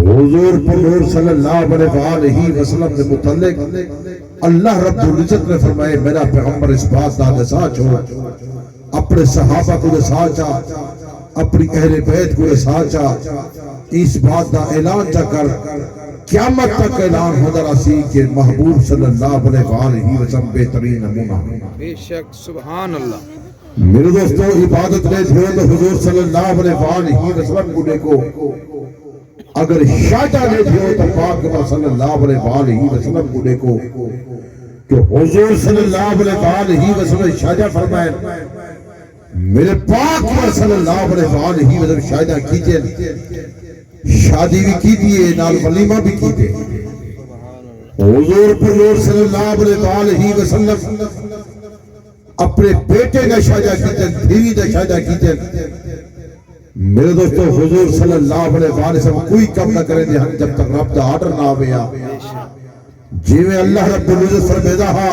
حضور پر صلی اللہ علیہ وسلم نے متعلق اللہ رب العزت نے فرمائے میرا پیغمبر اس بات دا سچ ہو، اپنے صحابہ کو سچا، اپنی اہل بیت کو سچا، اس بات دا اعلان چا کر قیامت تک اعلان ہوتا رہا کہ محبوب صلی اللہ علیہ وسلم بہترین نمونہ بے شک سبحان اللہ۔ میرے دوستو عبادت نے تھے تو حضور صلی اللہ علیہ وسلم کو دیکھو، اگر شاہدہ نے تھے تو پاک صلی اللہ علیہ وسلم کو دیکھو کہ حضور صلی اللہ علیہ وسلم شاہدہ فرمائے میرے پاک صلی اللہ علیہ وسلم شاہدہ کیجئے، شادی بھی کی دیئے نال ولیمہ بھی کی دیئے۔ حضور پر صلی اللہ علیہ وسلم اپنے بیٹے کا شاہدہ کیتے، دھیری کا شاہدہ کیتے۔ میرے دوستو حضور صلی اللہ علیہ وسلم کوئی کم نہ کریں دے ہم جب تک رب دا آرڈر نہ آویا، جیویں اللہ رب العزت فرمیدہ ہا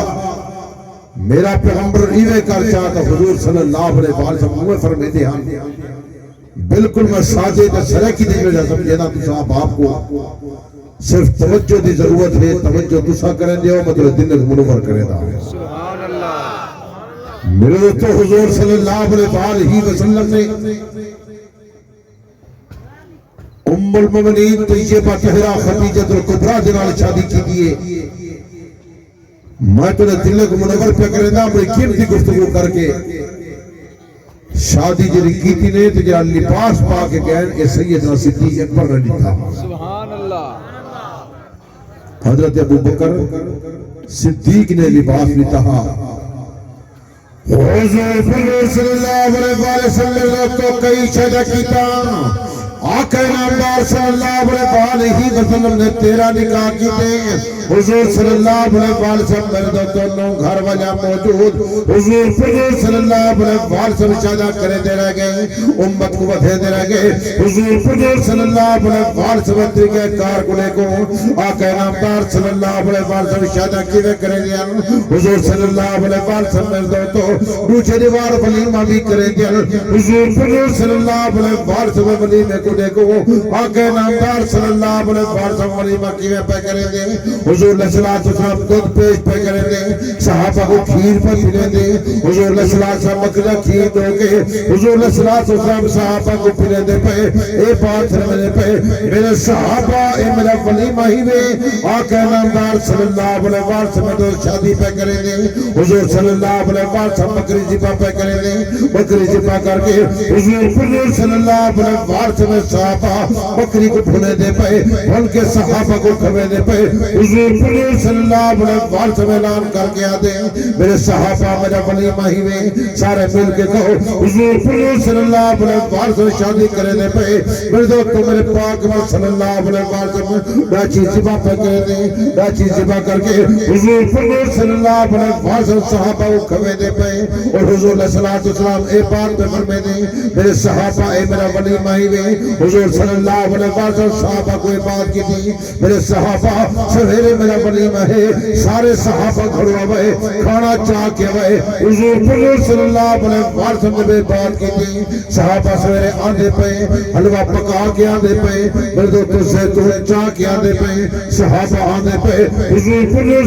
میرا پیغمبر ایویں کر چاہتا حضور صلی اللہ علیہ وسلم ہوئے فرمیدے ہم بالکل میں ساجے کا سرکی دے میں سمجھے نا تسا باپ کو صرف توجہ دی ضرورت ہے، توجہ تسا کریں دے ہو مطلب دل منور کریں دا سبحان اللہ۔ میرے دوستو حضور صلی اللہ علیہ وسلم نے ام المؤمنین طیبہ طاہرہ خدیجہ الکبریٰ جنال شادی کی دیئے۔ میں تو نے دل کو منور پہ کرے دا بڑی قیمتی گفتگو کر کے شادی جنہی کیتی نے تو جنہا لباس پا کے گئن اے سیدنا صدیق اکبر نے لکھا سبحان اللہ۔ حضرت ابو بکر صدیق نے لباس لکھا، حضور صلی اللہ علیہ وسلم کو کئی شہدہ کیتا، آقا نامدار صلی اللہ علیہ وسلم نے تیرا نکاح کیتے، حضور صلی اللہ علیہ وسلم میرے دونوں گھر والا موجود، حضور صلی اللہ علیہ وسلم شہدہ کرے دے رہ گئے، امت کو بدھے دے رہ گئے، حضور صلی اللہ علیہ وسلم طریقہ کار کو لے کو آقا نامدار صلی اللہ علیہ وسلم شہدہ کیوے کرے دیا، حضور صلی اللہ علیہ وسلم میرے دونوں دوچے دیوار ولیمہ بھی کرے دیا، حضور صلی اللہ علیہ وسلم ولیمہ کو دیکھو آقا نامدار صلی اللہ علیہ وسلم ولیمہ کیوے پہ کرے دے، حضور صلی اللہ علیہ وسلم دودھ پیش پہ کرے دے، صحابہ کو کھیر پہ پھلے دے، حضور صلی اللہ علیہ وسلم مکرہ کھیر دو گے، حضور صلی اللہ علیہ وسلم صحابہ کو پھلے دے پہ اے بات رمنے پہ میرے صحابہ اے میرا ولیمہ ہی وے آقا نامدار صلی اللہ علیہ وسلم دو شادی پہ کرے دے، حضور صلی اللہ علیہ وسلم بکری جپا پہ کرے دے، بکری جپا کر کے حضور صلی اللہ علیہ وسلم صحابہ بکری کو بھولے دے پہ بھول کے صحابہ کو کھوے دے پہ حضور صلی اللہ علیہ وسلم اعلان کر کے آدے میرے صحابہ میرا ولیمہ ہی میں سارے مل کے کہو حضور صلی اللہ علیہ وسلم شادی کرے دے پہ میرے دوستو میرے پاک صلی اللہ علیہ وسلم ڈاچی زبا پہ کرے دے، ڈاچی زبا کر کے حضور صلی اللہ علیہ وسلم صحابہ کو کھوے دے پہ اور حضور صلی اللہ علیہ وسلم اے بات پہ فرمے دے میرے صحابہ اے میرا ولیمہ ہی میں حضور صلی اللہ علیہ وسلم صحابہ کو بات کی تھی میرے صحابہ سویرے میرا ولیمہ ہے، سارے صحابہ گھڑو آوے کھانا چاہ کے آوے، حضور صلی اللہ علیہ وسلم نے بات کی تھی، صحابہ سویرے آندے پہ حلوہ پکا کے آندے پہ میرے دوستو زیتون چاہ کے آندے پہ صحابہ آندے پہ حضور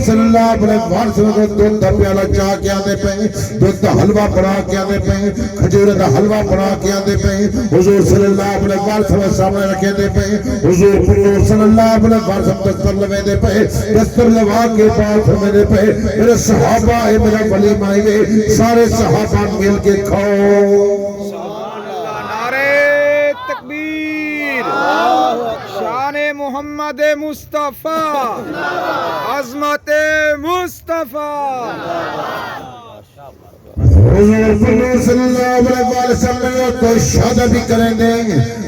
صلی اللہ علیہ وسلم کو دودھ دا پیالہ چاہ کے آندے پہ دودھ دا حلوہ بنا کے آندے پہ کھجور دا حلوہ بنا کے آندے پہ حضور صلی اللہ علیہ وسلم سامنے رکھے دے پہ حضور صلی اللہ علیہ وسلم دستر لوے دے پہ دستر لوا کے بات ہمیں دے پہ میرے صحابہ اے میرا ولیمہ ہے سارے صحابہ مل کے کھاؤ نعرہ تکبیر، شان محمد مصطفیٰ، عظمت مصطفیٰ۔ حضور صلی اللہ علیہ وسلم تو شادہ بھی کریں دے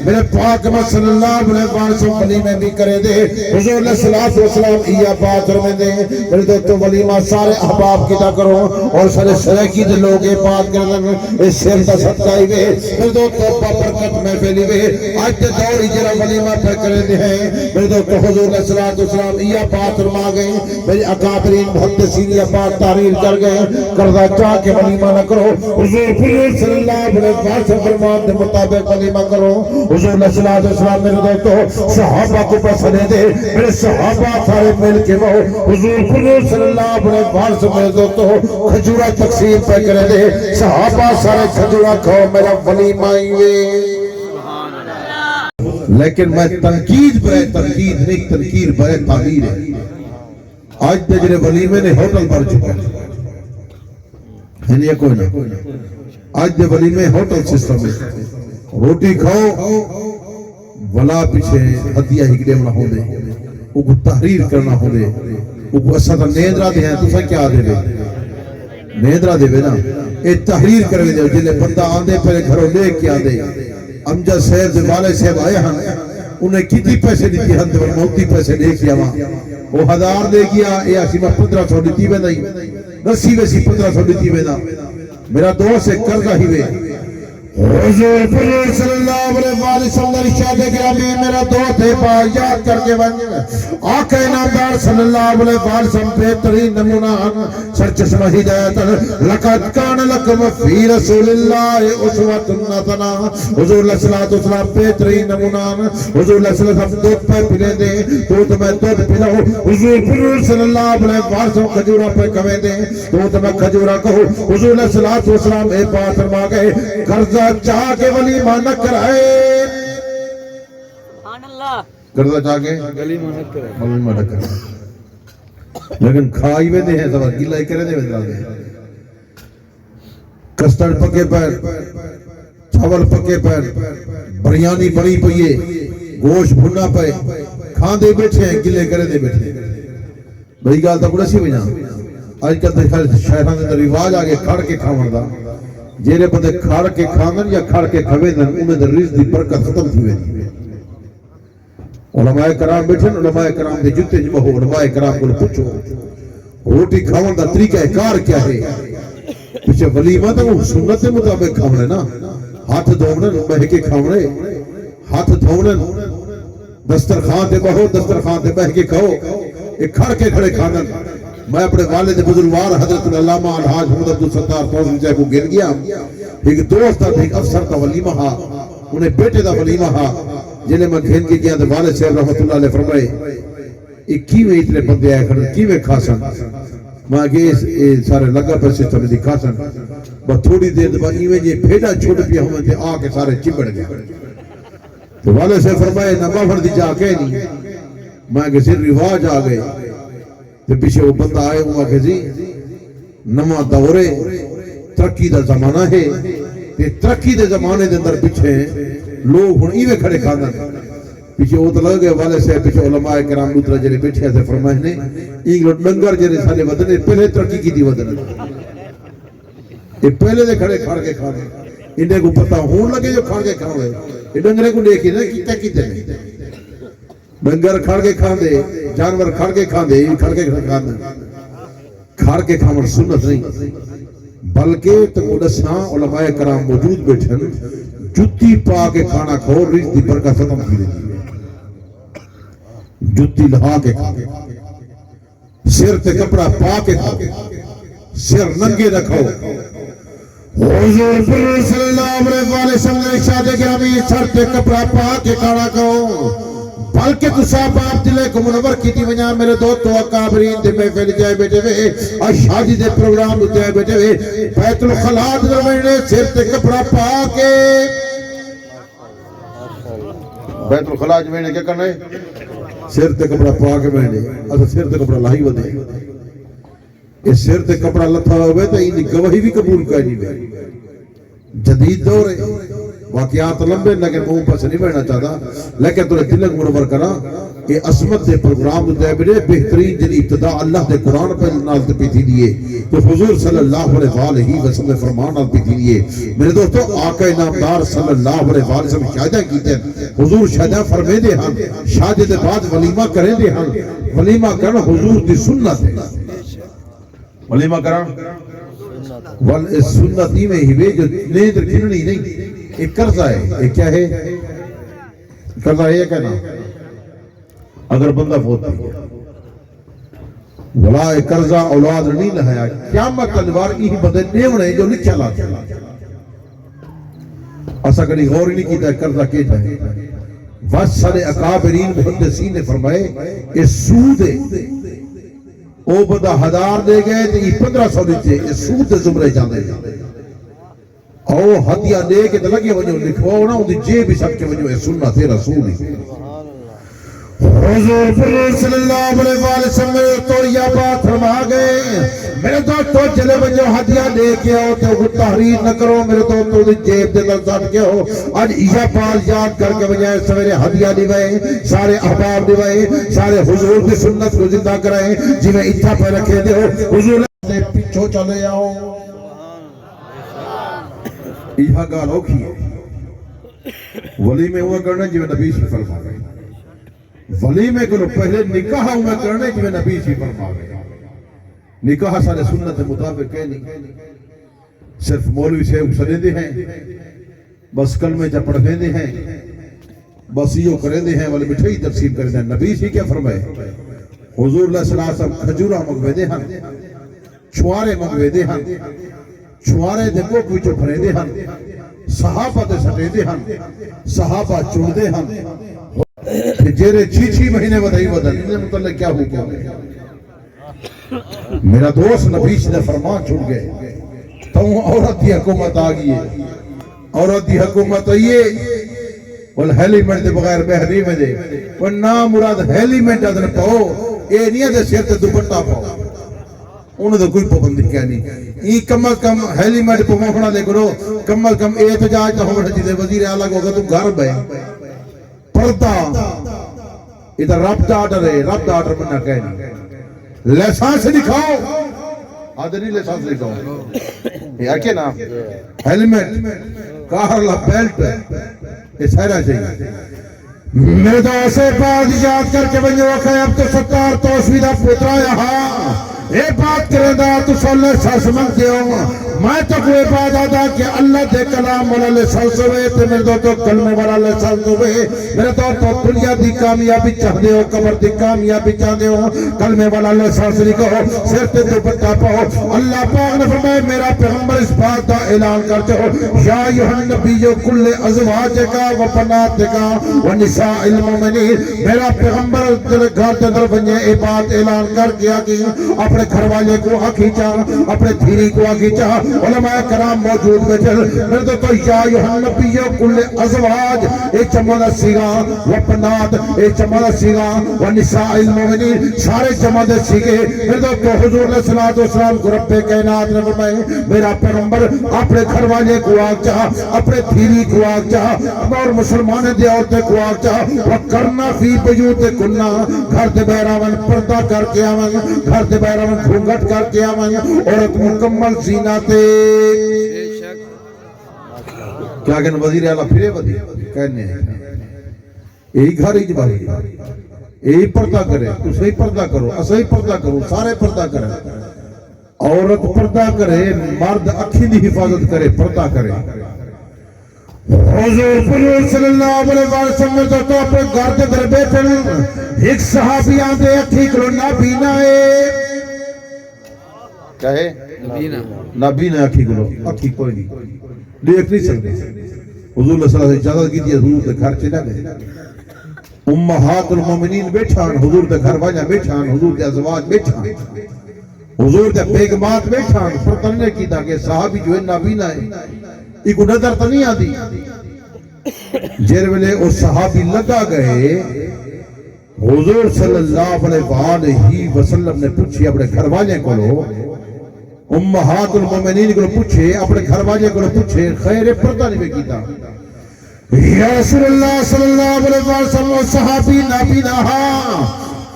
میرے پاک صلی اللہ علیہ وسلم ولیمہ بھی کریں دے، حضور صلی اللہ علیہ وسلم یہ بات رمیں دے میرے دوستو ولیمہ سارے احباب کیتا کرو اور سارے سرکی دے لوگ یہ بات کریں اس سیم دا صدقائی وے میرے دوستو برکت میں پھیلی وے آج تے دور اجرا ولیمہ پہ کریں دے ہیں میرے دوستو حضور صلی اللہ علیہ وسلم یہ بات رما گئے میری اکابرین محدثین یہ بات تحریر کر گئے کردہ چاہ کے ولیمہ نہ کرو حضور صلی اللہ علیہ وسلم فرمان کے مطابق ولیمہ کرو حضور علیہ السلام میرے دوستو صحابہ کو پسندے دے میرے صحابہ سارے مل کے وہ حضور صلی اللہ علیہ وسلم میرے دوستو کھجورہ تقسیم پہ کرے دے صحابہ سارے کھجورہ کھو میرا ولیمہ ہی لیکن میں تنقید برے تنقید نہیں تنقید برے تعمیر ہے آج تجرے ولیمے نے ہوٹل بھر چکا ہے نہیں کوئی نہ آج دے ولیمے ہوٹل سسٹم ہے روٹی کھاؤ ولا پیچھے ہدیہ ہکڑے میں ہو دے وہ کو تحریر کرنا ہو دے وہ کو اسا نیندرہ دے ہیں تو سا کیا دے بے نیندرہ دے بے نا اے تحریر کرے دے جلے بندہ آندے پہلے گھروں لے کیا دے امجد صاحب والے صاحب آئے ہیں انہیں کتنی پیسے دیتی ہن تو موتی پیسے دے کیا وہاں وہ 1000 دے گیا یا سی میں 1500 دیتی بے نہیں نسی ویسی 1500 دیتی بے نا میرا دوست ایک قرضہ ہی بے حضور صلی اللہ علیہ وسلم ارشاد گرامی میرا دوست ہے با یاد کر کے بن آقا نامدار صلی اللہ علیہ وسلم بہترین نمونہ سر چشمہ ہدایت لقد کان لکم فی رسول اللہ اسوۃ حسنہ حضور علیہ السلام بہترین نمونہ حضور علیہ السلام دودھ پہ پلے دے تو میں دودھ پلاؤ حضور صلی اللہ علیہ وسلم کھجورہ پہ کھوے دے تو میں کھجورہ کہوں حضور علیہ السلام ایک بات فرما گئے قرضہ چاہ کے ولیمہ نہ کرائے قرضہ چاہ کے ولیمہ نہ کرائے لیکن کھائی وے دے ہیں سب گلہ کرے دے وے کسٹرڈ پکے پیر چاول پکے پیر بریانی بڑی پئیے گوشت بھنا پے کھان دے بیٹھے ہیں گلے کرے دے بیٹھے بھئی گال تا کڑا سی بجا آج کل تے شہران دے رواج آگے کھڑ کے کھاون دا جیرے بندے کھڑ کے کھانن یا کھڑ کے کھویندن انہیں در رزق دی برکت ختم تھی ویندی علماء کرام بیٹھن علماء کرام دے جتے جمع ہو علماء کرام کو پوچھو روٹی کھاون دا طریقہ کار کیا ہے پیچھے ولیمہ تو وہ سنت کے مطابق کھاونے نا ہاتھ دھونے بہ کے کھاونے ہاتھ دھونے دسترخوان تے بہو دسترخوان تے بہ کے کھاؤ ایک کھڑ کے کھڑے کھانن میں اپنے والد بزرگوار حضرت علامہ الحاج محمد عبدالستار فوزی جائے کو گر گیا ایک دوست تھا ایک افسر کا ولیمہ ہا انہیں بیٹے دا ولیمہ ہا جنہیں میں گھین کے گیا تو والد صاحب رحمت اللہ علیہ فرمائے ایک کیویں اتنے بندے آئے کھڑے کیویں کھاسن میں آگے سارے لگا پر سسٹم دی کھاسن بس تھوڑی دیر دبا ایویں جی بھیڑا چھوٹ پیا ہمیں تے آ کے سارے چپڑ گئے تو والد صاحب فرمائے نمبا فردی جا کے نہیں میں آگے سے رواج آ گئے تو پیچھے وہ بندہ آئے ہوا کہ جی نما دورے ترقی دا زمانہ ہے تے ترقی دے زمانے دے اندر پیچھے لوگ ہن ایویں کھڑے کھاندن پیچھے وہ تو لگ گئے والے سے پیچھے علماء کرام دوسرا جڑے بیٹھے سے فرمائے نے انگلینڈ ڈنگر جڑے سارے ودنے پہلے ترقی کی دی ودن یہ پہلے دے کھڑے کھڑ کے کھانے انہیں کو پتہ ہون لگے جو کھڑ کے کھانے یہ ڈنگرے کو دیکھی نا کیتا کیتے نہیں ڈنگر کھڑ کے کھان دے جانور کھڑ کے کھان دے کھڑ کے کھان دے کھڑ کے کھان سنت نہیں بلکہ تو دساں علماء کرام موجود بیٹھن جتی پا کے کھانا کھاؤ رزق دی برکت ختم تھی ویندی جتی لہا کے کھاؤ سر تے کپڑا پا کے کھاؤ سر ننگے رکھو حضور صلی اللہ علیہ وسلم نے ارشاد گرامی سر تے کپڑا پا کے کھانا کھاؤ بلکہ تو صاحب آپ دلے کو منور کی تھی ونیا میرے دوستو اکابرین دے محفل جائے بیٹھے ہوئے اور شادی دے پروگرام جائے بیٹھے ہوئے بیت الخلاء دے میں سر تے کپڑا پا کے بیت الخلاء میں نے کیا کرنا ہے سر تے کپڑا پا کے بیٹھے اسا سر تے کپڑا لاہی ودے اس سر تے کپڑا لتھا ہوئے تو ان گواہی بھی قبول کرنی ہوئے جدید دور ہے واقعات لمبے لیکن وہ اوپر سے نہیں بڑھنا چاہتا لیکن تو دلک منور کرا کہ عصمت دے پروگرام دے بڑے بہترین جن ابتدا اللہ دے قرآن پر نازل پی تھی دیئے تو حضور صلی اللہ علیہ وسلم فرمان نازل پی تھی دیئے میرے دوستو آقا نامدار صلی اللہ علیہ وسلم شاہدہ کیتے ہیں حضور شاہدہ فرمے دے ہاں شاہدہ دے بعد ولیمہ کریں دے ہاں ولیمہ کرنا حضور دی سنت ہے ولیمہ کرنا سنت ہی میں ہی وے جو نیندر کھننی نہیں ایک قرضہ ہے ایک کیا ہے قرضہ ہے کہنا اگر بندہ فوت نہیں ولا قرضہ اولاد نہیں لہایا قیامت تلوار ہی بدے نیونے جو لکھا لاتا اسا کڑی غور نہیں کیتا قرضہ کے جائے وصل اکابرین محدثین نے فرمائے یہ سود ہے او بندہ 1000 دے گئے تو یہ 1500 دیتے یہ سود دے زمرے جاندے او ہدیہ دے کے تو لگے وجہ لکھواؤ نا ان جے بھی سب کے وجہ سنت رسول ہی حضور صلی اللہ علیہ وسلم تو یہ بات فرما گئے میرے دوستو چلے وجہ ہدیہ دے کے آؤ تو تحریر نہ کرو میرے دوستو جیب دے لذات کے ہو آج عیشہ پاس یاد کر کے وجہ سویرے ہدیہ دیوائے سارے احباب دیوائے سارے حضور کی سنت کو زندہ کرائیں جی میں اتھا پہ رکھے دے ہو حضور سے پیچھو چلے آؤ یہ گال ہو کھیے ولی میں ہوا کرنا جی میں نبی سے فرما گئے ولیمے کو پہلے نکاح ہوا کرنے جو نبی سے فرما گئے نکاح سارے سنت مطابق ہے نہیں صرف مولوی سے سنے دے ہیں بس کلمے جا پڑھ دے ہیں بس یہ کریں دے ہیں والے مٹھائی تقسیم کریں دے نبی سے کیا فرمائے حضور اللہ صلی اللہ علیہ وسلم کھجورہ مگوے دے ہیں چھوارے مگوے دے ہیں چھوارے دے کو کوئی چو پھرے دے ہیں صحابہ دے سٹے دے ہیں صحابہ چڑ دے ہیں جیرے 6 مہینے بدائی بدل انہیں مطلع کیا ہو گیا میرا دوست نبی سے فرمان چھوڑ گئے تو عورت دی حکومت آگئی ہے عورت دی حکومت یہ والہیلیمنٹ دے بغیر بہری میں دے وہ نام مراد ہیلیمنٹ ادھر پاؤ اے نہیں دے سیر تے دوپٹا پاؤ انہوں نے کوئی پابندی کیا نہیں یہ کم از کم ہیلیمنٹ پہ موکھنا لے کرو کم از کم احتجاج نہ ہوگا جیدے وزیر اعلیٰ ہوگا تم گھر بے پردہ ادھر رب آرڈر ہے رب آرڈر میں نہ کہنا لیسانس دکھاؤ آدھری لیسانس دکھاؤ یہ کیا نام ہیلمٹ کارلا بیلٹ یہ سہرہ چاہیے میرے تو اسے بات یاد کر کے بنجھے وقت ہے اب تو 70 توسویدہ پترا یہاں اے بات کرے دا تو صلی اللہ سمجھ دے ہوں میں تو کوئی بات آدھا کہ اللہ دے کلام والا لسانس ہوئے تے میرے تو کلمے والا لسانس ہوئے میرے تو دنیا دی کامیابی چاہ دے ہو قبر دی کامیابی چاہ دے ہو کلمے والا لسانس لکھو سر تے دوپٹا پاؤ اللہ پاک نے فرمائے میرا پیغمبر اس بات کا اعلان کرتے ہو یا ایھا النبی کل ازواج کا و بنات کا و نساء المؤمنین میرا پیغمبر گھر تے در بنجے اے بات اعلان کر کیا کہ اپنے گھر والے کو کھینچا اپنے دھیری کو کھینچا علماء کرام موجود بیٹھے میرے تو یا ایھا النبی کل ازواج اے جمع سیگا و بنات اے جمع سیگا و نساء المؤمنین سارے جمع سیگے میرے تو حضور علیہ الصلوۃ والسلام کو رب کائنات نے فرمائے میرا پیغمبر اپنے گھر والے کو چاہا اپنے دھیری کو چاہا اور مسلمان دے عورتیں کو چاہا وکرنا فی بیوتکنا گھر دے بہراون پردہ کر کے آون گھر دے بہراون گھونگھٹ کر کے آون عورت مکمل زینت کیا کہنا وزیر اعلیٰ پھرے بدی کہنے ہیں یہی گھر ہی جباری یہی پردہ کرے تو صحیح پردہ کرو صحیح پردہ کرو سارے پردہ کرے عورت پردہ کرے مرد اکھی دی حفاظت کرے پردہ کرے حضور صلی اللہ علیہ وسلم تو اپنے گھر کے در بیٹھے ایک صحابی آندے اکھی کرو نابینا ہے کیا ہے نابینا اکھی کرو اکھی کوئی نہیں دیکھ نہیں سکتے حضور صلی اللہ علیہ وسلم اجازت کی تھی حضور کے گھر چلا گئے امہات المومنین بیٹھان حضور کے گھر واجہ بیٹھان حضور کے ازواج بیٹھان حضور کے بیگمات بیٹھان پرتننے کی تھا کہ صحابی جو ہے نابینا ہے یہ کو نظر تو نہیں آدھی جیر ویلے اس صحابی لگا گئے حضور صلی اللہ علیہ وسلم نے پوچھی اپنے گھر والے کو لو امہات المومنین کو پوچھے اپنے گھر والے کو پوچھے خیر پردہ نہیں کیتا یا رسول اللہ صلی اللہ علیہ وسلم صحابی نابینا ہاں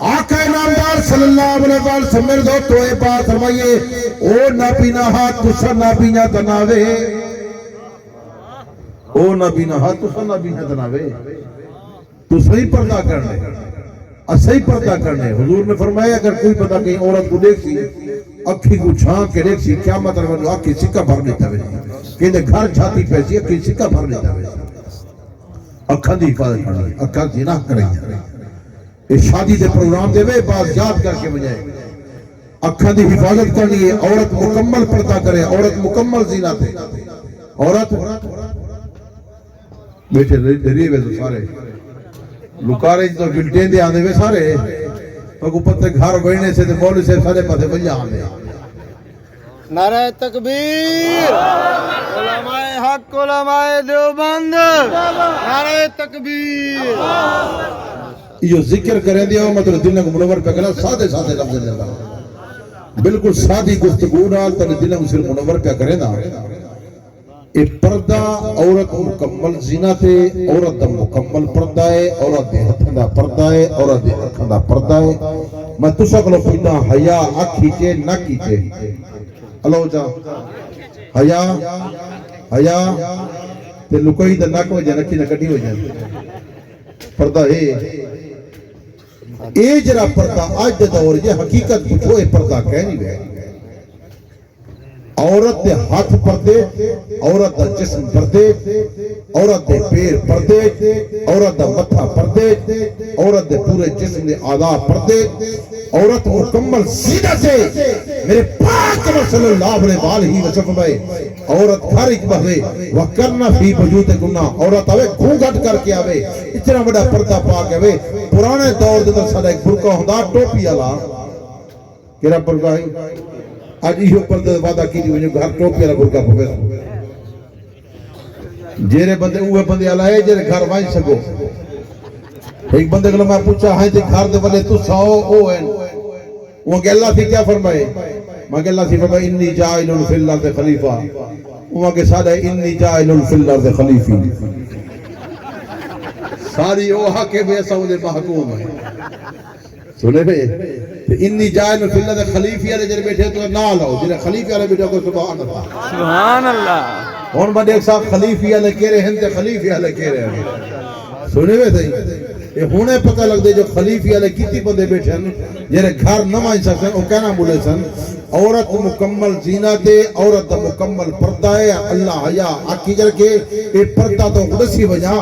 آقا نامدار صلی اللہ علیہ وسلم میرے دو تو اے بات فرمائیے او نابینا ہاں تسا نابینا دناوے او نابینا ہاں تسا نابینا دناوے تو صحیح پردہ کرنے صحیح پردہ کرنے حضور نے فرمایا اگر کوئی بندہ کہیں عورت کو دیکھ سی اکھی کو چھانک کے دیکھ سی کیا مطلب اکھی سکہ بھر لیتا ہے کہ گھر چھاتی پیسی اکھی سکہ بھر لیتا ہے اکھاں دی حفاظت کرنی اکھاں زنا کریں یہ شادی دے پروگرام دے وے بات یاد کر کے بجائے اکھاں دی حفاظت کرنی ہے، عورت مکمل پردہ کرے، عورت مکمل زینت ہے، عورت بیٹھے ڈری وے تو سارے لکارے تو بلٹین دے آنے وے سارے تو پتے گھر بڑھنے سے تے مولوی سے سارے پتے بجا آنے نعرہ تکبیر، علماء حق، علماء دیوبند، نعرہ تکبیر۔ یہ ذکر کریں دیا مطلب دل کو منور پہ کرنا سادے سادے لفظ لگا بالکل سادی گفتگو نال تے دل کو صرف منور پہ کرے نا۔ اے پردہ عورت مکمل زینت ہے، عورت دا مکمل پردہ ہے، عورت دے ہتھاں دا پردہ ہے، عورت دے اکھاں دا پردہ ہے۔ میں تساں کولوں پوچھنا حیا اکھ کھیچے نہ کھیچے؟ اللہ جا حیا تے لکوئی تے نک ہو جائے نکی نہ کٹی ہو جائے پردہ ہے۔ اے جرا پردہ آج دے دور یہ حقیقت پوچھو اے پردہ کہہ نہیں گئے۔ عورت دے ہاتھ پردے، عورت دا جسم پردے، عورت دے پیر پردے، عورت دا متھا پردے، عورت دے پورے جسم دے اعضاء پردے، عورت مکمل سیدھا سے میرے پاک صلی اللہ علیہ وآلہ وسلم میں عورت گھر ایک بہوے وَقَرْنَ فِي بُيُوتِكُنَّ عورت آوے گھونگھٹ کر کے آوے اتنا بڑا پردہ پاک آوے۔ پرانے دور دے در سادہ ایک برقع ہوندا ٹوپی والا کیڑا برقع ہے آج یہ پردے وعدہ کی دی گھر ٹوپی والا برقع پوے جیرے بندے اوے بندے والا ہے جیرے گھر وائن سکو۔ ایک بندے کو میں پوچھا ہاں تے گھر دے والے تو ساؤ او ہیں وہ کہ اللہ سے کیا فرمائے؟ میں کہ اللہ سے فرمائے انی جاعل فی الارض خلیفہ، وہ کہ سادہ انی جاعل فی الارض خلیفی ساری وہ حق بے سعود محکوم ہے سنے بے انی جاعل فی الارض خلیفی والے جڑے بیٹھے تو نہ لاؤ جڑے خلیفی والے بیٹھے کو سبحان اللہ سبحان اللہ۔ ہن بڑے ایک صاحب خلیفی والے کہہ رہے ہیں تے خلیفی والے کہہ رہے ہیں سنے بے صحیح یہ ہونے پتہ لگ دے جو خلیفی والے کیتی بندے بیٹھے ہیں جڑے گھر نہ مان سکتے وہ کہنا بولے سن عورت مکمل زینت ہے، عورت مکمل پردہ ہے۔ اللہ حیا آکھی کر کے یہ پردہ تو قدسی وجہ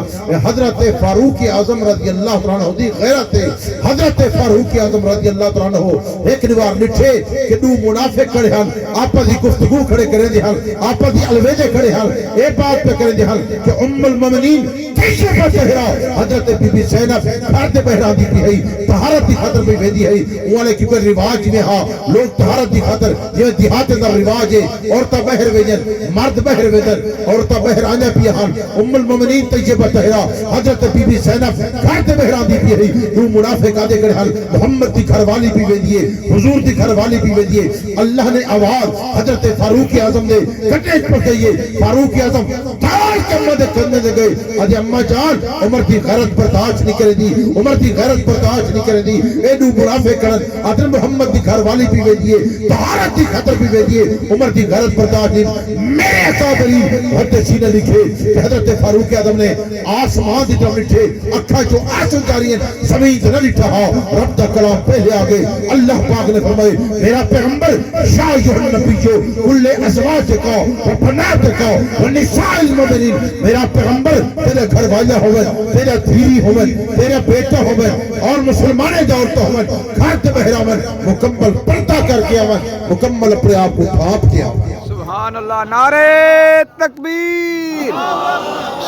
حضرت فاروق اعظم رضی اللہ عنہ دی غیرت ہے۔ حضرت فاروق اعظم رضی اللہ عنہ ایک دیوار نٹھے کہ دو منافق کھڑے ہیں آپس دی گفتگو کھڑے کرے دی ہیں آپس دی الویدے کھڑے ہیں اے بات پہ کرے دی ہیں کہ ام المؤمنین کیسے بہرا حضرت بی بی زینب گھر دے بہرا دی ہے طہارت دی خاطر بھی ویندی ہے والے کی کوئی رواج میں ہاں لوگ طہارت دی خاطر یہ دیہات دا رواج ہے عورتاں بہر ویجن مرد بہر ویجن عورتاں بہر آنے پیا ہن ام المؤمنین طیبہ طاہرہ حضرت بی بی زینب گھر دے بہرا دی ہے دو منافق آدے کڑے ہن محمد دی گھر والی بھی ویندی ہے حضور دی گھر والی بھی ویندی ہے۔ اللہ نے آواز حضرت فاروق اعظم نے کٹے پر دئیے فاروق اعظم تار کے مدد کرنے دے گئے اجے اماں جان عمر دی غیرت برداشت نہیں کرے دی عمر دی غیرت برداشت نہیں کرے دی اے دو منافق کرن آدر محمد دی گھر والی بھی ویندی ہے طہارت دی خطر بھی ویندی ہے عمر دی غیرت برداشت نہیں۔ میرے صابری حضرت سینہ لکھے کہ حضرت فاروق اعظم نے آسمان دی طرف لٹھے اکھا جو آسن جاری ہیں زمین سے نہ لٹھا رب دا کلام پہلے آگے اللہ پاک نے فرمائے میرا پیغمبر شاہ یوحنا نبی جو کل ازواج کا و بنات کا و نساء المؤمنین میرا پیغمبر تیرے گھر والا ہوئے تیرے دھیری ہوئے تیرے بیٹا ہوئے اور مسلمانے دورتا ہوئے گھر تے بہرا ہوئے مکمل پردہ کر کے ہوئے مکمل اپنے آپ کو بھاپ کیا سبحان اللہ۔ نعرہ تکبیر،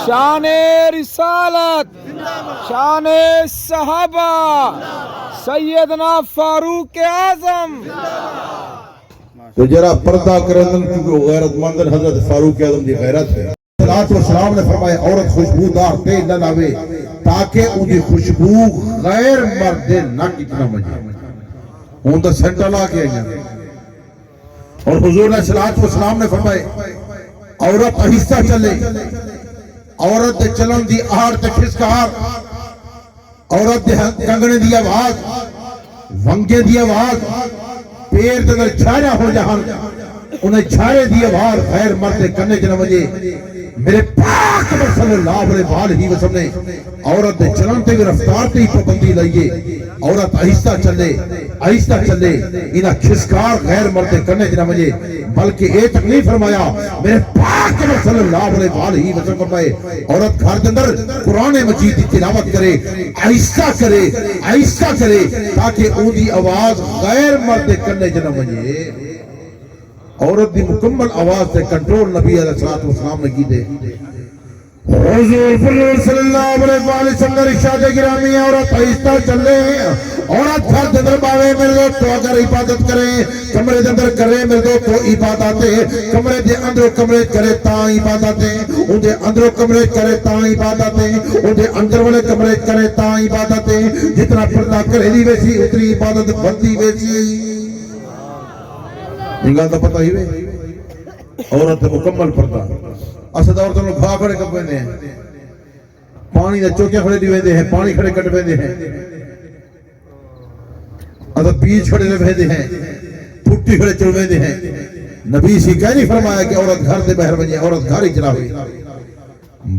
شان رسالت، شان صحابہ سیدنا فاروق اعظم۔ تو جرا پردہ کرندن کیونکہ غیرت مندن حضرت فاروق اعظم دی غیرت ہے۔ السلام نے فرمایا عورت خوشبودار تیل نہ لاوے تاکہ ان کی خوشبو غیر مرد نہ کتنا مجھے ہوں تو سینٹرل آ کے آئیں اور حضور نے السلام نے فرمائے عورت آہستہ چلے عورت دے چلن دی آہار تے کھسکار عورت دے کنگنے دی آواز ونگے دی آواز پیر دے در چھایا ہو جہاں انہیں چھائے دی آواز غیر مرد کنے جنہ مجھے میرے پاک صلی اللہ علیہ وسلم نے عورت دے چلانتے بھی رفتار تے ہی پابندی لائیے عورت آہستہ چلے انہاں کھسکار غیر مرد کرنے جنہ مجھے بلکہ اے تک نہیں فرمایا میرے پاک صلی اللہ علیہ وسلم فرمائے عورت گھر کے اندر قرآن مجید کی تلاوت کرے آہستہ کرے تاکہ اون دی آواز غیر مرد کرنے جنہ مجھے عورت دی مکمل آواز سے کنٹرول نبی علیہ السلام نے کی دے حضور صلی اللہ علیہ وسلم ارشاد گرامی عورت آہستہ چلے عورت گھر کے اندر باوے میرے دو تو اگر عبادت کرے کمرے کے اندر کرے میرے دو تو عبادت کمرے دے اندر کمرے کرے تا عبادت ان دے اندر کمرے کرے تا عبادت ان دے اندر والے کمرے کرے تا عبادت جتنا پردہ کرے دی ویسی اتنی عبادت بنتی ویسی یہ گل تو پتہ ہی وے عورت مکمل پردہ اسد عورتوں لوگ گھا کھڑے کب ویندے ہیں پانی دے چوکے کھڑے دی ویندے ہیں پانی کھڑے کٹ ویندے ہیں اسد پیچ کھڑے دی ویندے ہیں پھٹی کھڑے چل ویندے ہیں نبی سی کہہ نہیں فرمایا کہ عورت گھر دے باہر ونجے عورت گھر ہی چلا ہوئی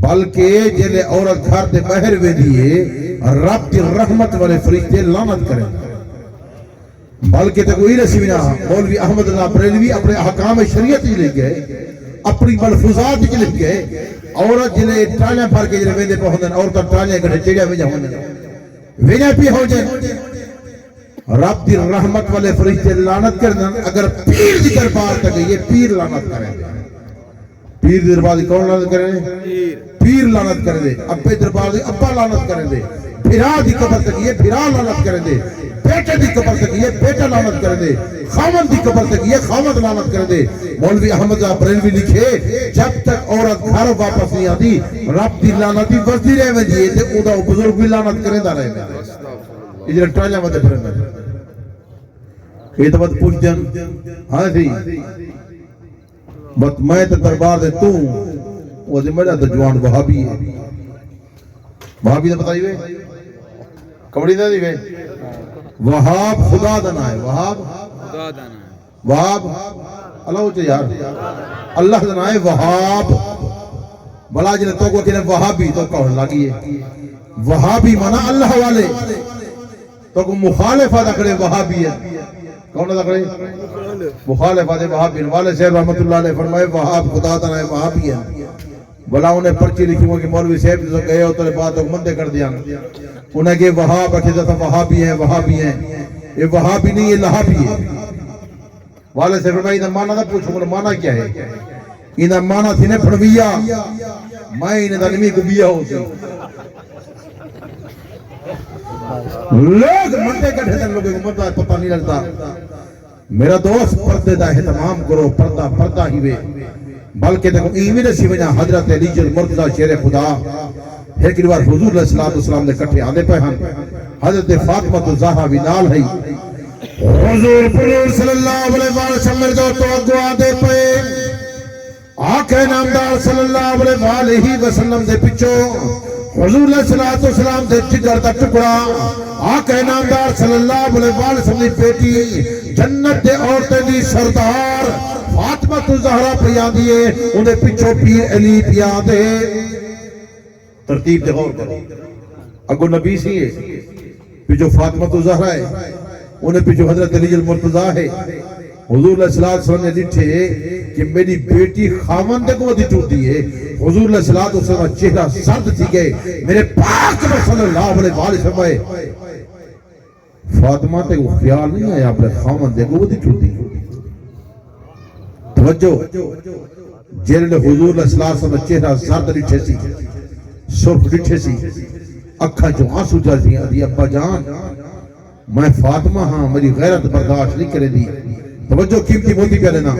بلکہ جلے عورت گھر دے باہر ویندی رب دی رحمت والے فرشتے لعنت کریں بلکہ تے کوئی رسی بھی نہ مولوی احمد اللہ بریلوی اپنے احکام شریعت ہی لکھ گئے اپنی ملفوظات ہی لکھ گئے عورت جلے ٹالیاں پھر کے جلے ویندے پہندن عورتاں ٹالیاں کٹھے چڑیا ویجا ہوندن ویجا پی ہو جائے رب دی رحمت والے فرشتے لعنت کردن اگر پیر دی دربار تک یہ پیر لعنت کریں پیر دی دربار دی کون لعنت کریں پیر لعنت کریں دے ابے دربار دی ابا لعنت کریں دے بھرا دی قبر تک یہ بھرا لعنت کریں دے بیٹے دی قبر تک یہ بیٹا لعنت کریں دے خامد دی قبر تک یہ خامد لعنت کریں دے مولوی احمد بریلوی لکھے جب تک عورت گھر واپس نہیں آتی رب دی لعنتی وسدی رہے میں جیے تے او دا بزرگ بھی لعنت کریں دا رہے میں اجرا ٹالیاں مدے پھرن یہ تو بات پوچھ دیں ہاں تھی بات میں تے دربار دے تو وہ دے میرا تے جوان وہابی ہے وہابی دا بتائی وے کبڑی دا دی وے وہاب خدا دنا ہے وہاب وہاب اللہ ہوچے یار اللہ دنا ہے وہاب بلا جنہیں تو کو کہنے وہابی تو کہنے لگی ہے وہابی مانا اللہ والے تو کو مخالفہ دکھڑے وہابی ہے کون دکھڑے مخالفہ دے وہابی والے صاحب رحمت اللہ علیہ فرمائے وہاب خدا دنا ہے وہابی ہے بلا انہیں پرچی لکھی ہوا کہ مولوی صاحب جو گئے ہوتے بات مندے کر دیا انہیں کہ وہاب رکھے جاتا وہابی ہیں یہ وہابی نہیں یہ لہابی ہے والے سے فرمائی انہیں مانا تھا پوچھو انہیں مانا کیا ہے انہیں مانا تھی نے پھڑویا میں انہیں دنمی کو بیا ہوتی لوگ مندے کٹھے تھے لوگوں کو مندہ پتہ نہیں لگتا میرا دوست پردے دا احتمام کرو پردہ ہی وے بلکہ دیکھو ایمین سی وجہ حضرت علی مرتضی شیر خدا ایک بار حضور علیہ السلام نے کٹھے آنے پہ ہم حضرت فاطمہ الزہرا بھی نال ہے حضور صلی اللہ علیہ وسلم جو توجہ آدے پہ آقا نامدار صلی اللہ علیہ وسلم دے پچھو حضور علیہ السلام دے جگر دا ٹکڑا آقا نامدار صلی اللہ علیہ وسلم دی بیٹی جنت دے عورتیں دی سردار فاطمہ الزہرا پیا دیے انہیں پچھو پیر علی پیا دے ترتیب دے غور کرو اگو نبی سی ہے پچھو فاطمہ الزہرا ہے انہیں پچھو حضرت علی المرتضی ہے حضور علیہ السلام نے دیٹھے کہ میری بیٹی خامن دے کو دی ٹوٹی ہے حضور علیہ السلام چہرہ سرد تھی گئے میرے پاک صلی اللہ علیہ وسلم فاطمہ تے وہ خیال نہیں آیا اپنے خامن دے کو دی ٹوٹی توجہ جیلے حضور علیہ السلام چہرہ زرد ڈٹھے سی سرخ ڈٹھے سی اکھا جو آنسو جا سی دی ابا جان میں فاطمہ ہاں میری غیرت برداشت نہیں کرے دی توجہ قیمتی موتی پہ لینا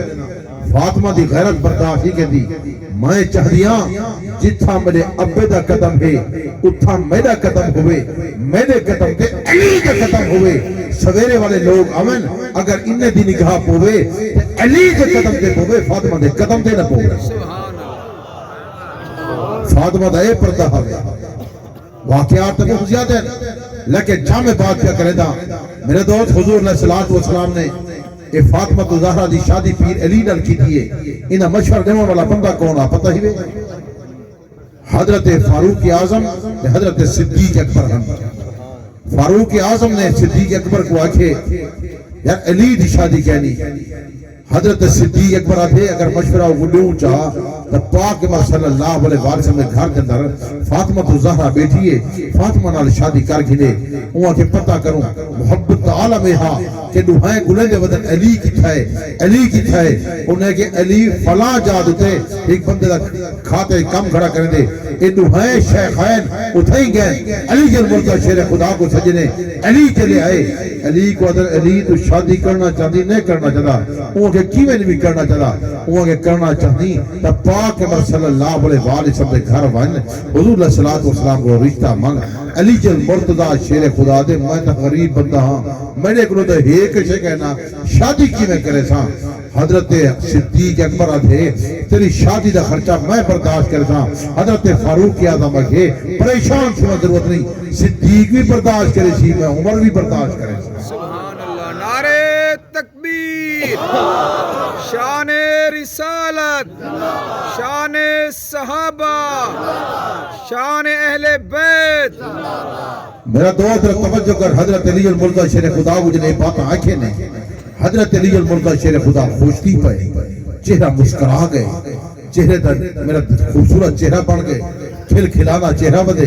فاطمہ دی غیرت برداشت نہیں کرے دی میں چاہ دیا جتھا میرے ابے دا قدم ہے اتھا میرا قدم ہوئے میرے قدم دے علی دا قدم ہوئے سویرے والے لوگ امن اگر انہیں دی نگاہ پوے علی دے قدم دے پوے فاطمہ دے قدم دے نہ پوے فاطمہ دا اے پردہ ہوئے واقعات تک بہت زیادہ ہیں لیکن جامع بات کیا کرے دا میرے دوست حضور علیہ السلام نے اے فاطمہ الزہرا دی شادی پیر علی نال کی دیئے انہا مشور دیمون والا بندہ کون آ پتہ ہی وے حضرت فاروق اعظم حضرت صدیق اکبر ہم فاروق اعظم نے صدیق اکبر کو آکھے یا علی دی شادی کہنی حضرت صدیق اکبر آتے اگر مشورہ وڈوں چاہا تو پاک عمر صلی اللہ علیہ وسلم نے گھر کے اندر فاطمہ تو زہرا بیٹھی ہے فاطمہ نال شادی کر گھنے وہاں کے پتہ کروں محبت عالم ہاں کہ دوہائیں گلیں دے ودن علی کی تھائے انہیں کہ علی فلاں جاد ہوتے ایک بندے دا کھاتے کم کھڑا کریں دے اے دوہائیں شیخین اتھائیں گئے علی جل مرتضی شیر خدا کو سجنے علی چلے آئے علی کو ادھر علی تو شادی کرنا چاہتی نہیں کرنا چاہتا وہ کہ کیویں نہیں کرنا چاہتا وہ کہ کرنا چاہتی تا پاک عمر صلی اللہ علیہ وسلم دے گھر وائن حضور علیہ السلام کو رشتہ مانگ علی جل مرتضی شیر خدا دے میں تا غریب بندہ ہاں میرے کو تو ایک شے کہنا شادی کیویں کرے سا حضرت صدیق اکبر آدھے تیری شادی دا خرچہ میں برداشت کرے سا حضرت فاروق اعظم آگے پریشان چھوڑا ضرورت نہیں صدیق بھی برداشت کرے سی میں عمر بھی برداشت کرے سی سبحان اللہ نعرہ تکبیر شان رسالت شان صحابہ شان اہل بیت میرا دعا طرف توجہ کر حضرت علی المرتضی شیر خدا کو جنہیں بات آنکھیں نے حضرت علی المرتضی شیر خدا خوشتی پائے چہرہ مسکرا گئے چہرے در میرا خوبصورت چہرہ بڑھ گئے کھل کھلانا چہرہ بدے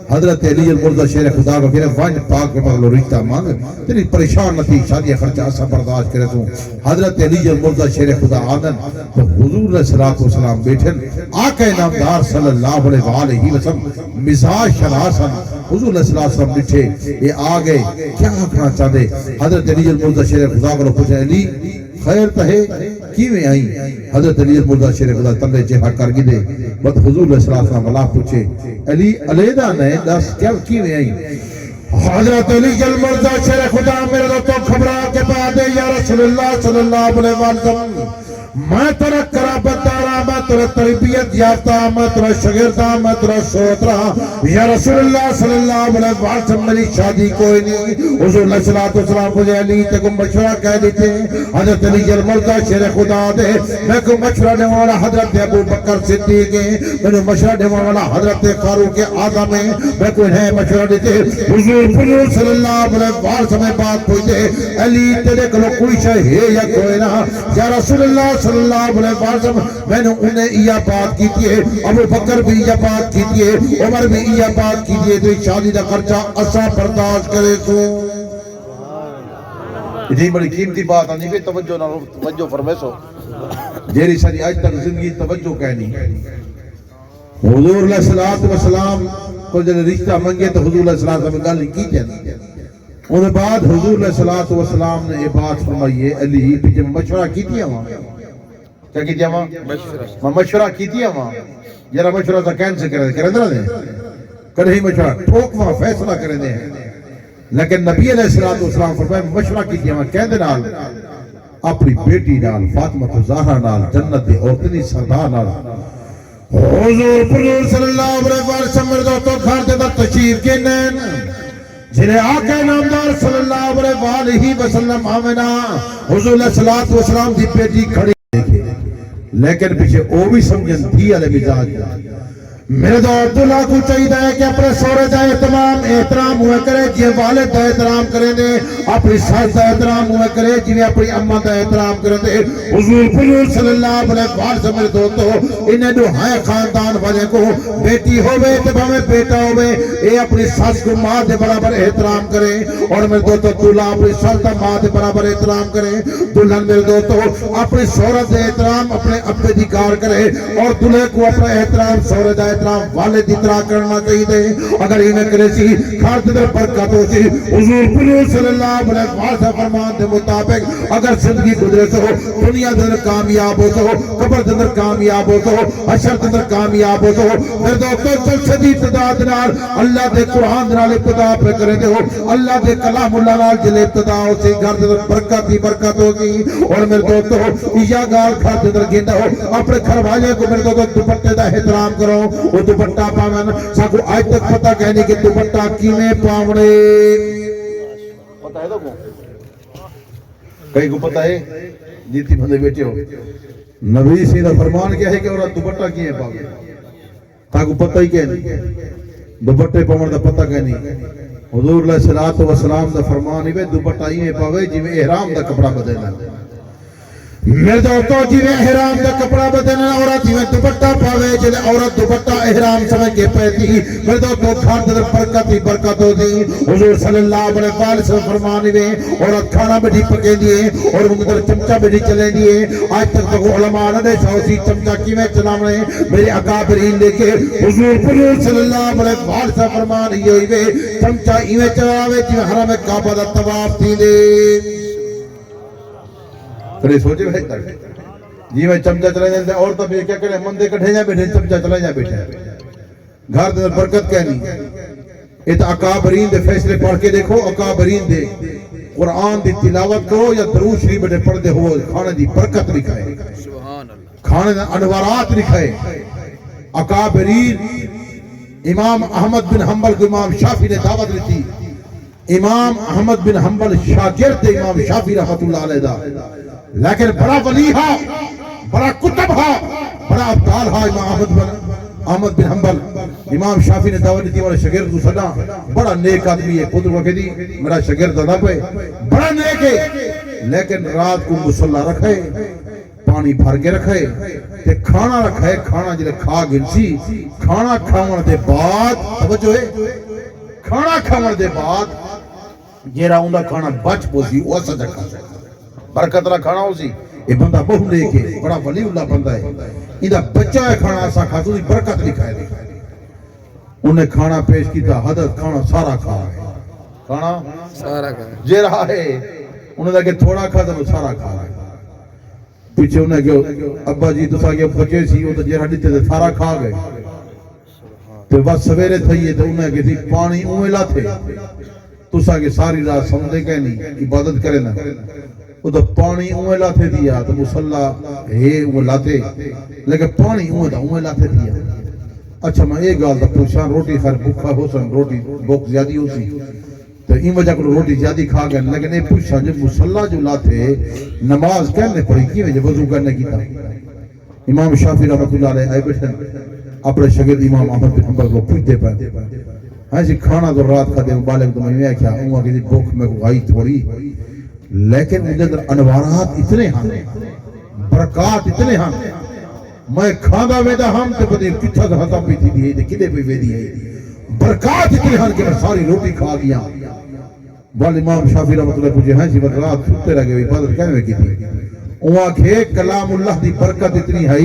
حضرت علی المرتضی شیر خدا کو پھر وائن پاک کے مغلو رشتہ مانگ تیری پریشان نتی شادی خرچہ اسا برداشت کرے تو حضرت علی المرتضی شیر خدا آدن تو حضور علیہ السلام بیٹھن آقا نامدار صلی اللہ علیہ وسلم مزاج شناسن حضور علیہ السلام بیٹھے یہ آگئے کیا آکھنا چاہتے حضرت علی المرتضی شیر خدا کو پوچھے علی خیر تہے کیویں آئیں حضرت علی المرتضی شیر خدا تلے چہرہ کر گی دے بس حضور علیہ السلام اللہ پوچھے علی علیدہ نے دس کیا کیویں آئیں حضرت علی المرتضی شیر خدا میرے تو خبرہ کے بعد یا رسول اللہ صلی اللہ علیہ وسلم میں تیرا قرابت دارا میں تیرا تربیت یافتہ میں تیرا شاگردہ میں تیرا سوترا یا رسول اللہ صلی اللہ علیہ وسلم میری شادی کوئی نہیں حضور علیہ السلام کو علی تے کو مشورہ کہہ دیتے حضرت علی المرتضی شیر خدا دے میں کو مشورہ دینے والا حضرت ابو بکر صدیق میں مشورہ دینے والا حضرت فاروق اعظم میں کو ہے مشورہ دیتے حضور صلی اللہ علیہ وسلم بات پوچھتے علی تیرے کو کوئی شے ہے یا کوئی نہ یا رسول اللہ صلی اللہ علیہ وسلم میں نے انہیں یہ بات کی تھی ابو بکر بھی یہ بات کی تھی عمر بھی یہ بات کی تھی تو شادی دا خرچہ اسا برداشت کرے تو اتنی بڑی قیمتی بات آنی بھی توجہ فرمائے سو جیری ساری آج تک زندگی توجہ کہنی حضور علیہ السلام کو جب رشتہ منگے تو حضور علیہ السلام گالی کی تھی انہیں بعد حضور علیہ السلام نے یہ بات فرمائی ہے علی بھی جب مشورہ کی تھی ہماں کیا کی تھی ہماں مشورہ کی تھی ہماں یرا مشورہ تا کینسل کرے دے کرے ہی مشورہ ٹھوک وہاں فیصلہ کرے دے لیکن نبی علیہ السلام فرمائے مشورہ کی تھی ہماں کہہ دے نال اپنی بیٹی نال فاطمہ زہرا نال جنت دے عورتنی سردار نال حضور صلی اللہ علیہ وسلم میرے دوستوں گھر دے در تشریف کے نین جنہیں آقا نامدار صلی اللہ علیہ وسلم آمینہ حضور علیہ السلام دی بیٹی کھڑی دیکھے لیکن پیچھے او بھی سمجھن تھی علیہ مزاج میرے دو عبداللہ کو چاہیے ہے کہ اپنے سورے دا احترام ہوئے کرے جی والد دا احترام کرے دے اپنی ساس دا احترام ہوئے کرے جی اپنی اممہ دا احترام کرے دے حضور صلی اللہ علیہ وسلم میرے دوستو انہیں جو ہائے خاندان والے کو بیٹی ہوئے تو ہمیں بیٹا ہوئے اے اپنی ساس کو ماں دے برابر احترام کرے اور میرے دوستو دلہا اپنی ساس دا ماں دے برابر احترام کرے دلہن میرے دوستو اپنی سورت دے احترام اپنے ابے دی کار کرے اور دلہے کو اپنا احترام سورت دے احترام والد اطلاع کرنا چاہیے دے اگر انہیں کرے سی خارج در برکت ہو سی حضور صلی اللہ علیہ وسلم فرمان دے مطابق اگر زندگی گزرے سو دنیا در کامیاب ہو سو قبر در کامیاب ہو سو حشر در کامیاب ہو سو پھر دوستو چل شدید تعداد نال اللہ دے قرآن نال ابتدا پہ کرے دے ہو اللہ دے کلام اللہ نال جل ابتدا ہو سی گھر در برکت ہی برکت ہوگی اور میرے دوستو یا گال گھر در گیندا ہو اپنے گھر والے کو میرے دوستو دوپٹے دا احترام کرو وہ دوپٹہ پاون ساکو آج تک پتہ کہنے کہ دوپٹہ کیویں پاونے پتہ ہے تو کو کئی کو پتہ ہے جیتی بندے بیٹھے ہو نبی سیدھا فرمان کیا ہے کہ عورت دوپٹہ کیویں پاوے تاکو پتہ ہی کہ نہیں دوپٹے پاون دا پتہ کہ نہیں حضور علیہ الصلوۃ والسلام دا فرمان ہے دوپٹہ ہی پاوے جویں احرام دا کپڑا بدلنا میرے دوستو جویں احرام دا کپڑا بدلنا عورت جویں دوپٹہ پاوے جے عورت دوپٹہ احرام سمجھ کے پہنتی میرے دوستو گھر دے برکت ہی برکت ہوندی حضور صلی اللہ علیہ وسلم فرمان ہے عورت کھانا بھی پکیندی ہے اور اندر چمچا بھی چلیندی ہے آج تک تو علماء نے سوسی چمچا کیویں چلاونے میرے اکابرین دے کے حضور صلی اللہ علیہ وسلم فرمان یہ ہے چمچا ایویں چلاوے جویں حرم کعبہ دا طواف تھی دے پھر سوچے بھائی تک جی میں چمچا چلائیں جاتے ہیں اور تب یہ کیا کریں مندے کٹھے جائیں بیٹھے چمچا چلائیں جائیں بیٹھے گھر دے برکت کہنی یہ تو اکابرین دے فیصلے پڑھ کے دیکھو اکابرین دے قرآن دی تلاوت کرو یا درود شریف بیٹھے پڑھ دے ہو کھانے دی برکت لکھائے کھانے دی انوارات لکھائے اکابرین امام احمد بن حنبل کو امام شافعی نے دعوت لیتی امام احمد بن حنبل شاگرد امام شافعی رحمت اللہ علیہ دا لیکن بڑا ولی ہا بڑا کتب ہا بڑا ابدال ہا امام احمد بن حنبل امام شافعی نے دعوت دیتی والا شاگرد کو صدا بڑا نیک آدمی ہے خود وہ کہتی میرا شاگرد ادا پہ بڑا نیک ہے لیکن رات کو مصلی رکھے پانی بھر کے رکھے تے کھانا رکھے کھانا جلے کھا گنسی کھانا کھاون دے بعد توجہ ہے کھانا کھاون دے بعد جیرا اوندا کھانا بچ پوسی او سدا کھا برکت را کھانا ہوسی یہ بندہ بہت نیک ہے بڑا ولی اللہ بندہ ہے ایندا بچہ ہے کھانا ایسا کھا تو برکت لکھائے دے انہیں کھانا پیش کیتا حضرت کھانا سارا کھا ہے کھانا سارا کھا جے رہا ہے انہیں لگے تھوڑا کھا تو سارا کھا ہے پیچھے انہیں کہ ابا جی تو ساگے بچے سی وہ تو جے رہا دیتے سارا کھا گئے تو بس سویرے تھئیے تو انہیں کہ پانی اوے لاتے تو ساگے ساری رات سمجھے کہ نہیں عبادت کرے نا وہ تو پانی اوے لاتے دیا تو مصلی ہے اوے لاتے لیکن پانی اوے دا اوے لاتے دیا اچھا میں ایک گال دا پوچھا روٹی خیر بھوکا ہو سن روٹی بھوک زیادی ہو سی تو این وجہ کو روٹی زیادی کھا گئے لیکن ایک پوچھا جب مصلی جو لاتے نماز کہنے پڑی کی وجہ وضو کرنے کی تھا امام شافعی رحمت اللہ علیہ آئے بیٹھے اپنے شاگرد امام احمد بن حنبل کو پوچھتے پہ ایسی کھانا تو رات کھاتے بالغ تو میں کیا ہوں کہ بھوک میں کو آئی تھوڑی لیکن ان کے اندر انوارات اتنے ہیں برکات اتنے ہیں میں کھانا ویدہ ہم تے پتے کتھا دھاتا پی تھی دیئے تے کدے پی ویدی ہے برکات اتنے ہیں کہ میں ساری روٹی کھا گیا بال امام شافعی رحمت اللہ پوچھے ہیں سی رات ستے رہ گئے عبادت کہنے میں کی تھی وہاں کہ کلام اللہ دی برکت اتنی ہے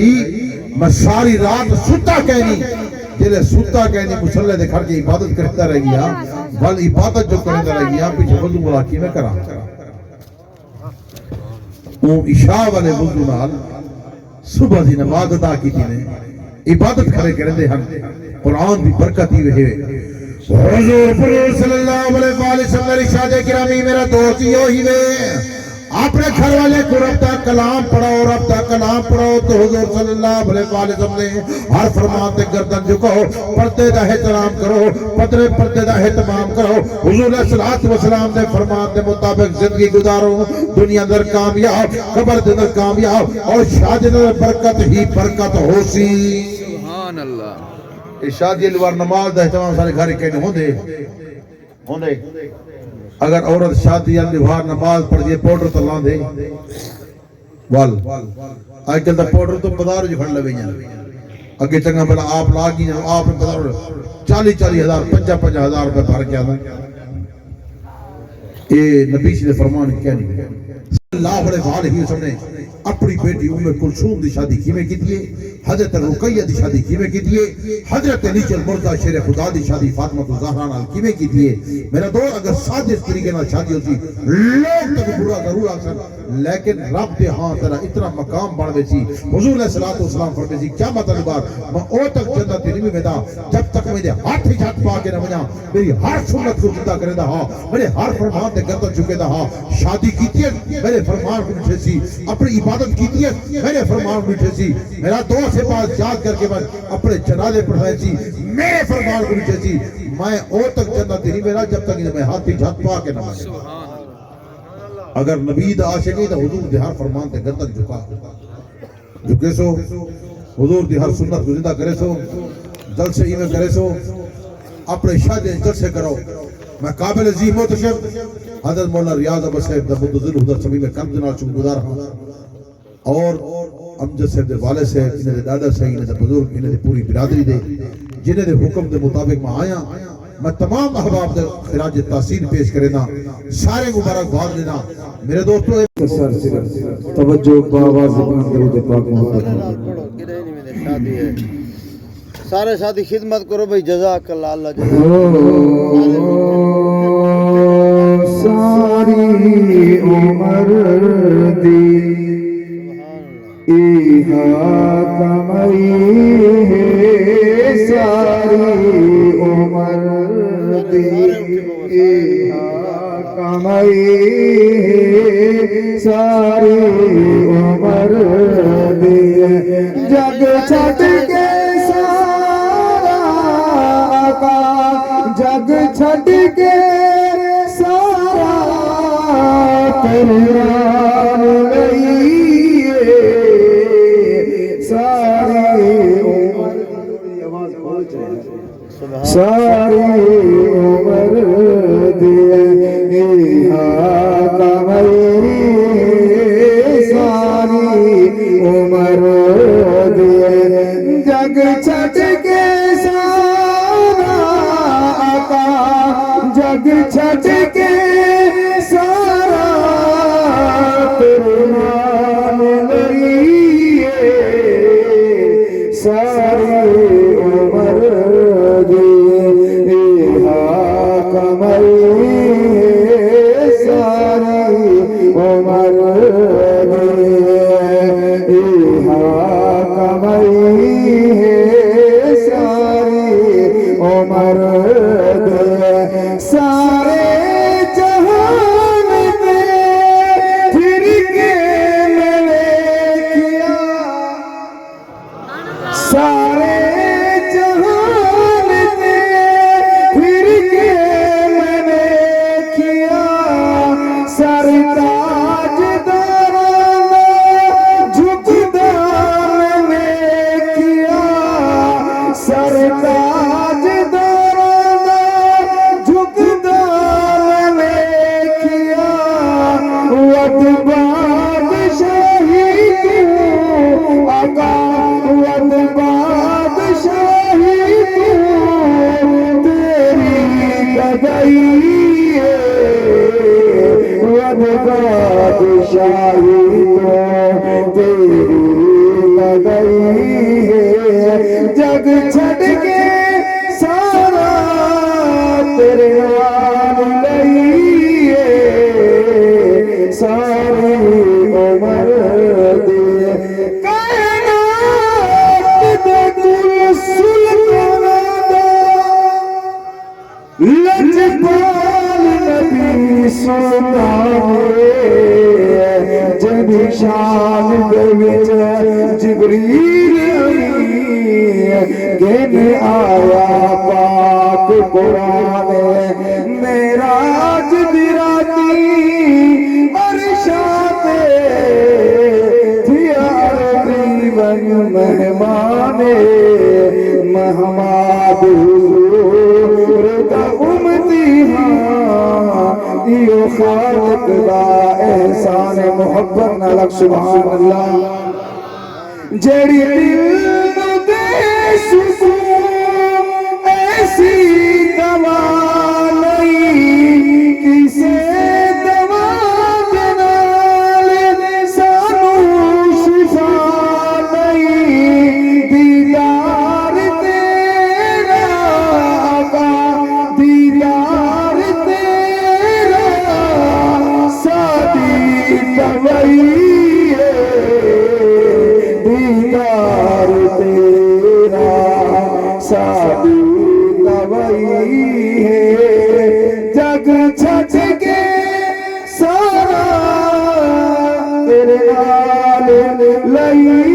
میں ساری رات ستا کہنی جلے ستا کہنی مصلی دے کھڑ کے عبادت کرتا رہ گیا بل عبادت جو کرتا رہ گیا پیچھے وضو ملاقی میں کرا وہ عشاء والے وضو نال صبح دی نماز ادا کی تھی نے عبادت کھڑے کرندے ہن قرآن بھی برکت ہی ہے حضور صلی اللہ علیہ وسلم ارشاد کرامی میرا دوست یہ ہی ہے اپنے گھر والے کو رب دا کلام پڑھو رب دا کلام پڑھو تو حضور صلی اللہ علیہ وسلم نے ہر فرمان تے گردن جھکاؤ پردے دا احترام کرو پردے دا اہتمام کرو حضور علیہ الصلوۃ والسلام نے فرمان دے مطابق زندگی گزارو دنیا در کامیاب قبر در کامیاب اور شادی در برکت ہی برکت ہو سی سبحان اللہ شادی لوار نماز دا اہتمام سارے گھر کہنے ہوندے اگر عورت شادی یا لوار نماز پڑھ دیئے پوڈر تو لان دے وال آج کل دا پوڈر تو بازار جو کھڑ لگے ہیں اگے چنگا بلا آپ لاگی ہیں آپ بازار 40 ہزار 50 ہزار روپے بھر کے آنا اے نبی سے فرمان کیا نہیں اللہ علیہ وسلم نے اپنی بیٹی ام کلثوم دی شادی کیویں کیتی ہے حضرت رقیہ دی شادی کیویں کیتی ہے حضرت نیچل مرزا شیر خدا دی شادی فاطمہ الزہرا نال کیویں کیتی ہے میرا دور اگر سادس طریقے نال شادی ہوتی لوگ تک برا ضرور آسن لیکن رب دے ہاں تیرا اتنا مقام بڑھ گئی سی حضور علیہ الصلوۃ والسلام فرماتے سی کیا مطلب بات میں او تک جنت نہیں ویندا جب تک میرے ہاتھ ہی ہاتھ پا کے نہ وجا میری ہر سنت کو زندہ کرے دا ہاں میرے ہر فرمان تے گردن جھکے دا ہاں شادی کیتی ہے میرے فرمان کو میٹھے سی اپنی عبادت کیتی ہے میرے فرمان میٹھے سی میرا دوست سے پاس یاد کر کے بعد اپنے جنازے پڑھائے سی میرے فرمان کو میٹھے سی میں او تک جنت نہیں میرا جب تک میں ہاتھ ہی ہاتھ پا کے نہ وجا اگر نبی دا عاشقی دا حضور دے ہر فرمان تے گردن جھکا جھکے سو حضور دی ہر سنت کو زندہ کرے سو جلسے ہی میں کرے سو اپنے شادی جلسے کرو میں قابل عظیم محتشم حضرت مولانا ریاض احمد صاحب دمد ذل حضرت سبھی میں کم جنال شکر گزار ہوں اور امجد صاحب دے والد صاحب انہیں دے دادا صاحب انہیں دے بزرگ انہیں دے پوری برادری دے جنہیں دے حکم دے مطابق میں آیا میں تمام احباب دے خراج تحسین پیش کرنا سارے مبارک باد لینا میرے دوستو توجہ باواز زبان درود پاک محمد سارے ساتھی خدمت کرو بھائی جزاک اللہ اللہ جزاک ساری عمر دی ایہا کمائی ہے ساری عمر دی ایہا کمائی ہے ساری عمر دی جگ چھٹ کے سارا آقا جگ چھٹ کے سارا قرآن لئیے ساری عمر ساری عمر دیے کمائی ساری عمر دیے جگ چھٹ کے سارا آقا جگ چھٹ کے سارا قرآن لئیے ساری عمر دیے کمائی ساری عمر دیے کمائی ساری عمر دیے سارے جہان میں پھر کے میں نے کیا سارے جہان میں پھر کے میں نے کیا سرتاج دارانا جھکدا میں نے کیا سرتاج دارانا جھکدا میں نے کیا وقت بادشاہی کیوں آقا وقت بادشاہی کیوں تیری گدائی ہے وقت بادشاہی تو تیری گدائی ہے جگ چھٹ کے سارا تیرے نام لئیے ساری عمر دیے کائنات دے کل سلطانہ لجپال نبی سلطانے جنی شان دے وچ جبریل گن آیا پاک قرآن معراج دی راتی عرشاں تے تھیا عربی بن مہمان محمد حضور دا امتی ہاں ایو خالق دا احسان محبت نالک سبحان اللہ جیڑی دل نو دے سکون ایسی دوا نہیں کسے دوا دنال سانو شفا نہیں دیدار تیرا آقا دیدار تیرا سادی دوائی دیدار تیرا سادی دوائی ہے جگ چھٹ کے سارا تیرے نال لئی